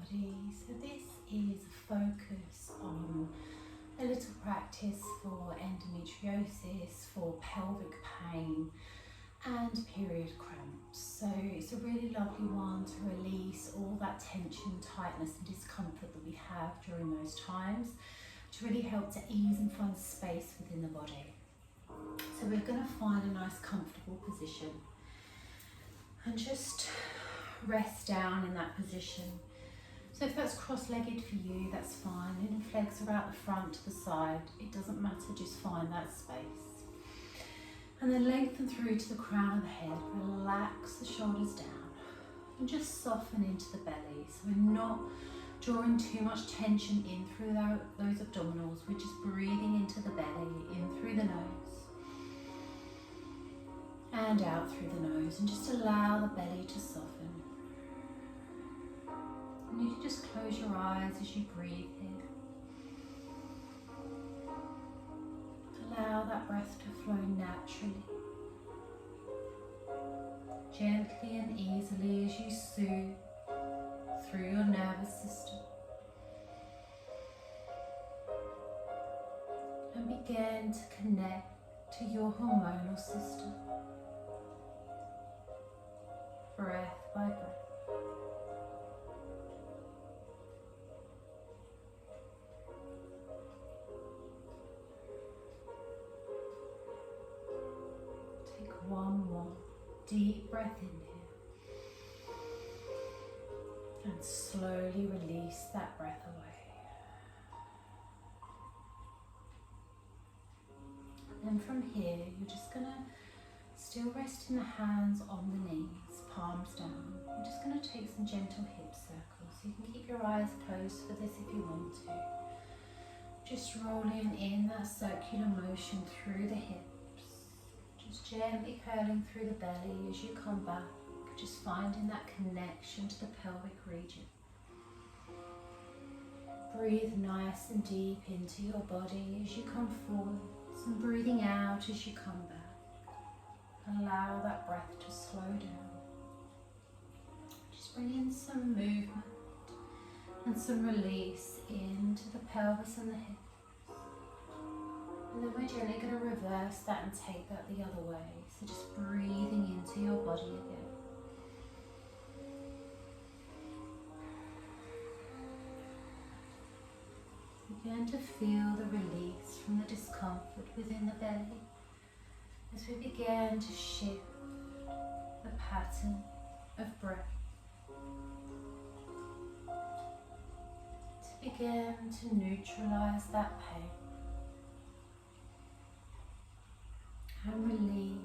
everybody. So this is a focus on a little practice for endometriosis, for pelvic pain and period cramps. So it's a really lovely one to release all that tension, tightness and discomfort that we have during those times, to really help to ease and find space within the body. So we're going to find a nice comfortable position and just rest down in that position. So if that's cross-legged for you, that's fine. And if legs are out the front to the side, it doesn't matter, just find that space. And then lengthen through to the crown of the head, relax the shoulders down and just soften into the belly. So we're not drawing too much tension in through those abdominals, we're just breathing into the belly, in through the nose and out through the nose, and just allow the belly to soften. And you can just close your eyes as you breathe here. Allow that breath to flow naturally, gently and easily as you soothe through your nervous system. And begin to connect to your hormonal system, breath by breath. Take one more deep breath in here and slowly release that breath away. And from here, you're just going to still rest in the hands on the knees, palms down. You're just going to take some gentle hip circles. You can keep your eyes closed for this if you want to. Just rolling in that circular motion through the hips. Just gently curling through the belly as you come back. Just finding that connection to the pelvic region. Breathe nice and deep into your body as you come forward, and breathing out as you come back. Allow that breath to slow down. Just bring in some movement and some release into the pelvis and the hips. And then we're gently going to reverse that and take that the other way. So just breathing into your body again. Begin to feel the release from the discomfort within the belly as we begin to shift the pattern of breath, to begin to neutralize that pain and relieve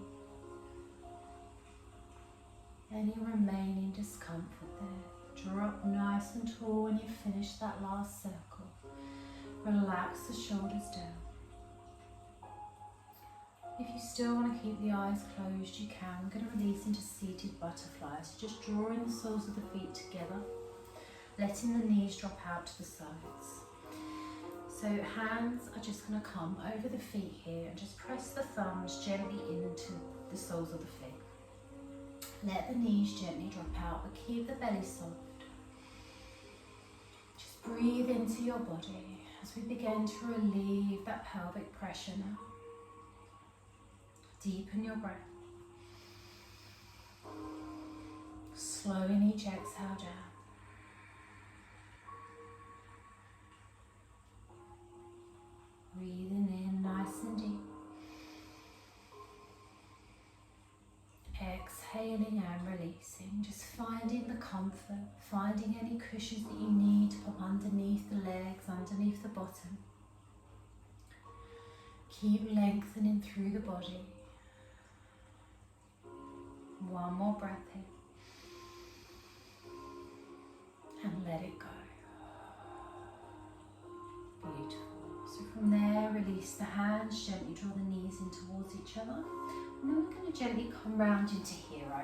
any remaining discomfort there. Drop nice and tall when you finish that last circle. Relax the shoulders down. If you still want to keep the eyes closed, you can. We're going to release into seated butterflies. Just drawing the soles of the feet together, letting the knees drop out to the sides. So hands are just going to come over the feet here and just press the thumbs gently into the soles of the feet. Let the knees gently drop out, but keep the belly soft. Just breathe into your body as we begin to relieve that pelvic pressure now. Deepen your breath. Slowing each exhale down. Breathing in nice and deep. Exhaling and releasing. Just finding the comfort, finding any cushions that you need to pop underneath the legs, underneath the bottom. Keep lengthening through the body. One more breath in. And let it go. Beautiful. So from there, release the hands, gently draw the knees in towards each other. And then we're going to gently come round into hero.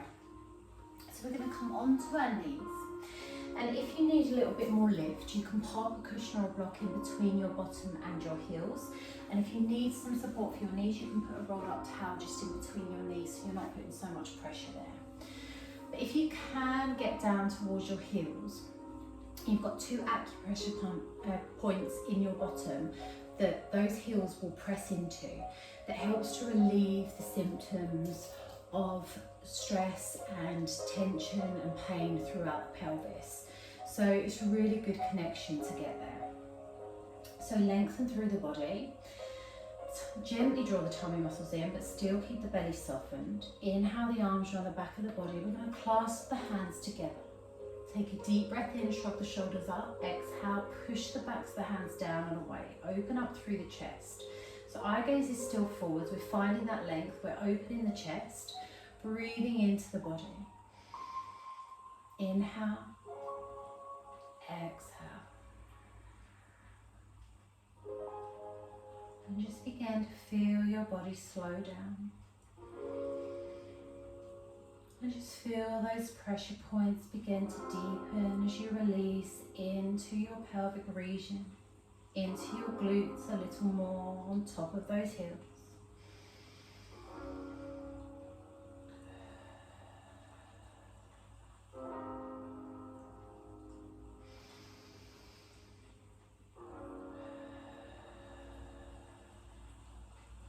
So we're going to come onto our knees. And if you need a little bit more lift, you can pop a cushion or a block in between your bottom and your heels. And if you need some support for your knees, you can put a rolled up towel just in between your knees so you're not putting so much pressure there. But if you can get down towards your heels, You've got 2 acupressure points in your bottom that those heels will press into, that helps to relieve the symptoms of stress and tension and pain throughout the pelvis. So it's a really good connection to get there. So lengthen through the body. Gently draw the tummy muscles in, but still keep the belly softened. Inhale, the arms around the back of the body. We're going to clasp the hands together. Take a deep breath in, shrug the shoulders up. Exhale, push the backs of the hands down and away. Open up through the chest. So eye gaze is still forwards. We're finding that length. We're opening the chest, breathing into the body. Inhale, exhale. And just begin to feel your body slow down. And just feel those pressure points begin to deepen as you release into your pelvic region, into your glutes a little more on top of those heels.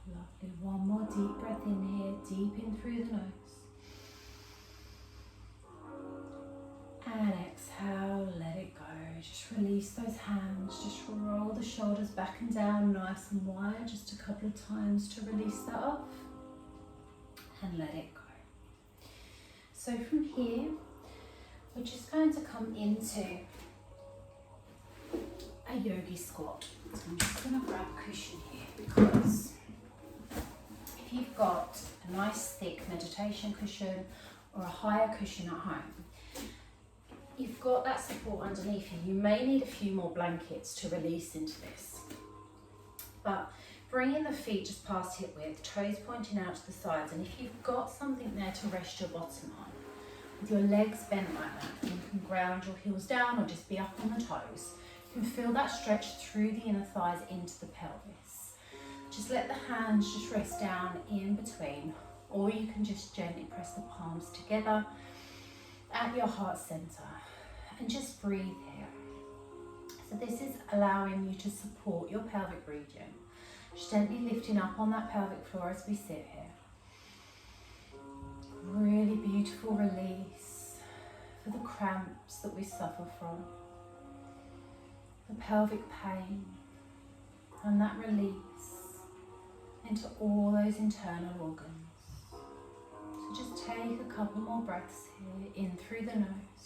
Lovely. One more deep breath in here, deep in through the nose. And exhale, let it go. Just release those hands. Just roll the shoulders back and down nice and wide. Just a couple of times to release that off. And let it go. So from here, we're just going to come into a yogi squat. So I'm just going to grab a cushion here, because if you've got a nice thick meditation cushion or a higher cushion at home, you've got that support underneath you. You may need a few more blankets to release into this. But bringing the feet just past hip width, toes pointing out to the sides, and if you've got something there to rest your bottom on, with your legs bent like that, you can ground your heels down or just be up on the toes. You can feel that stretch through the inner thighs into the pelvis. Just let the hands just rest down in between, or you can just gently press the palms together at your heart center. And just breathe here. So this is allowing you to support your pelvic region. Just gently lifting up on that pelvic floor as we sit here. Really beautiful release for the cramps that we suffer from, the pelvic pain, and that release into all those internal organs. So just take a couple more breaths here, in through the nose.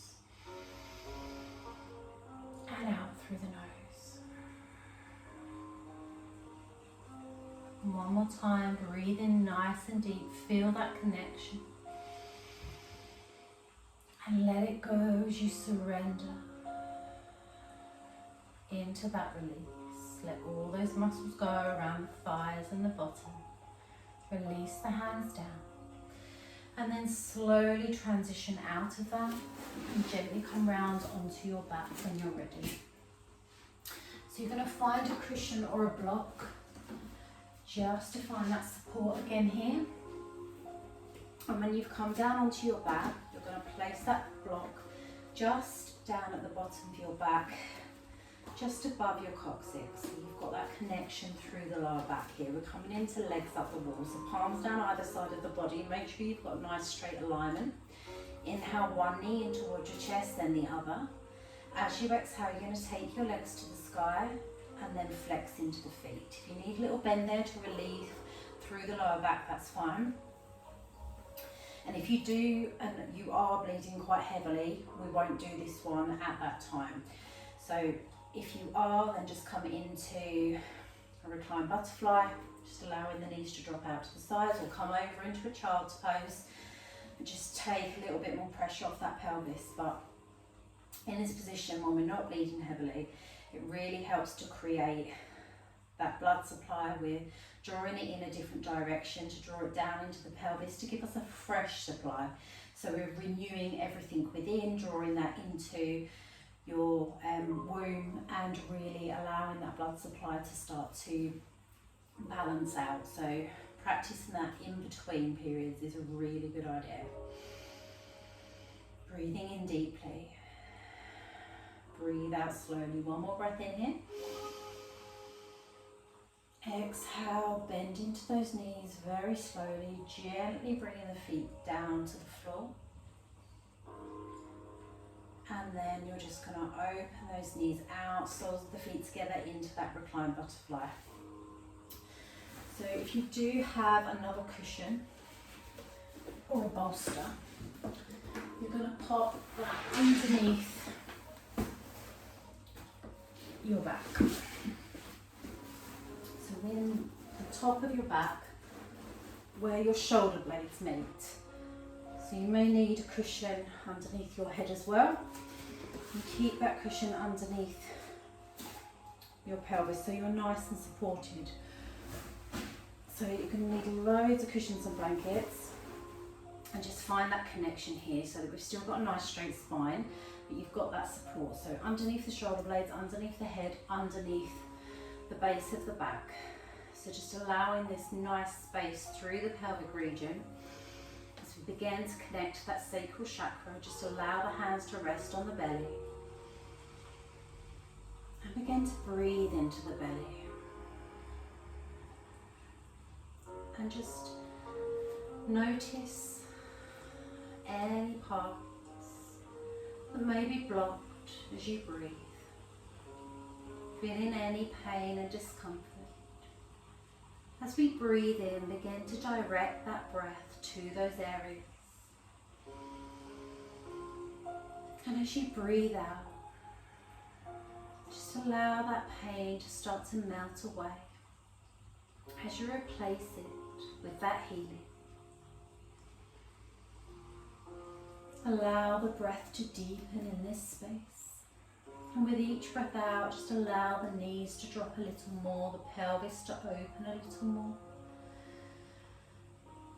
And out through the nose. And one more time, breathe in nice and deep, feel that connection. And let it go as you surrender into that release. Let all those muscles go around the thighs and the bottom. Release the hands down. And then slowly transition out of that and gently come round onto your back when you're ready. So you're going to find a cushion or a block just to find that support again here. And when you've come down onto your back, you're going to place that block just down at the bottom of your back, just above your coccyx. So you've got that connection through the lower back here. We're coming into legs up the wall, so palms down either side of the body. Make sure you've got a nice straight alignment. Inhale one knee in towards your chest, then the other. As you exhale, you're going to take your legs to the sky and then flex into the feet. If you need a little bend there to relieve through the lower back, that's fine. And if you do and you are bleeding quite heavily, we won't do this one at that time. So if you are, then just come into a reclined butterfly, just allowing the knees to drop out to the sides, or come over into a child's pose and just take a little bit more pressure off that pelvis. But in this position, when we're not bleeding heavily, it really helps to create that blood supply. We're drawing it in a different direction to draw it down into the pelvis to give us a fresh supply. So we're renewing everything within, drawing that into your womb and really allowing that blood supply to start to balance out. So practicing that in between periods is a really good idea. Breathing in deeply, breathing out slowly. One more breath in here. Exhale, bend into those knees very slowly, gently bringing the feet down to the floor. And then you're just going to open those knees out, soles of the feet together into that reclined butterfly. So if you do have another cushion or a bolster, you're going to pop that underneath your back. So in the top of your back, where your shoulder blades meet. So you may need a cushion underneath your head as well. And keep that cushion underneath your pelvis so you're nice and supported. So you're going to need loads of cushions and blankets, and just find that connection here so that we've still got a nice straight spine, but you've got that support. So underneath the shoulder blades, underneath the head, underneath the base of the back. So just allowing this nice space through the pelvic region. As we begin to connect that sacral chakra, just allow the hands to rest on the belly. And begin to breathe into the belly. And just notice any parts that may be blocked as you breathe. Feeling any pain and discomfort. As we breathe in, begin to direct that breath to those areas. And as you breathe out, just allow that pain to start to melt away as you replace it with that healing. Allow the breath to deepen in this space. And with each breath out, just allow the knees to drop a little more, the pelvis to open a little more.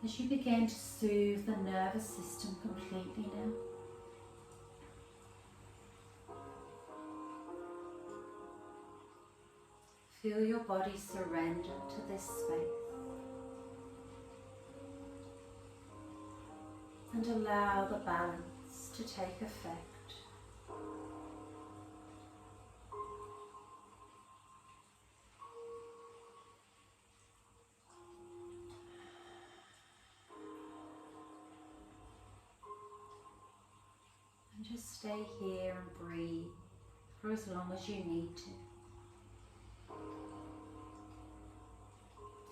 As you begin to soothe the nervous system completely now. Feel your body surrender to this space. And allow the balance to take effect. And just stay here and breathe for as long as you need to.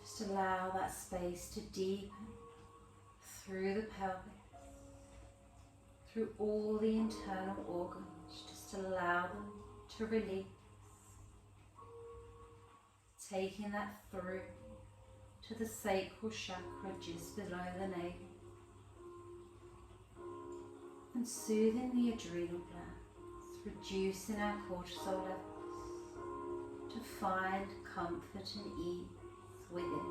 Just allow that space to deepen through the pelvis, through all the internal organs. Just allow them to release, taking that through to the sacral chakra just below the navel, and soothing the adrenal glands, reducing our cortisol levels to find comfort and ease within.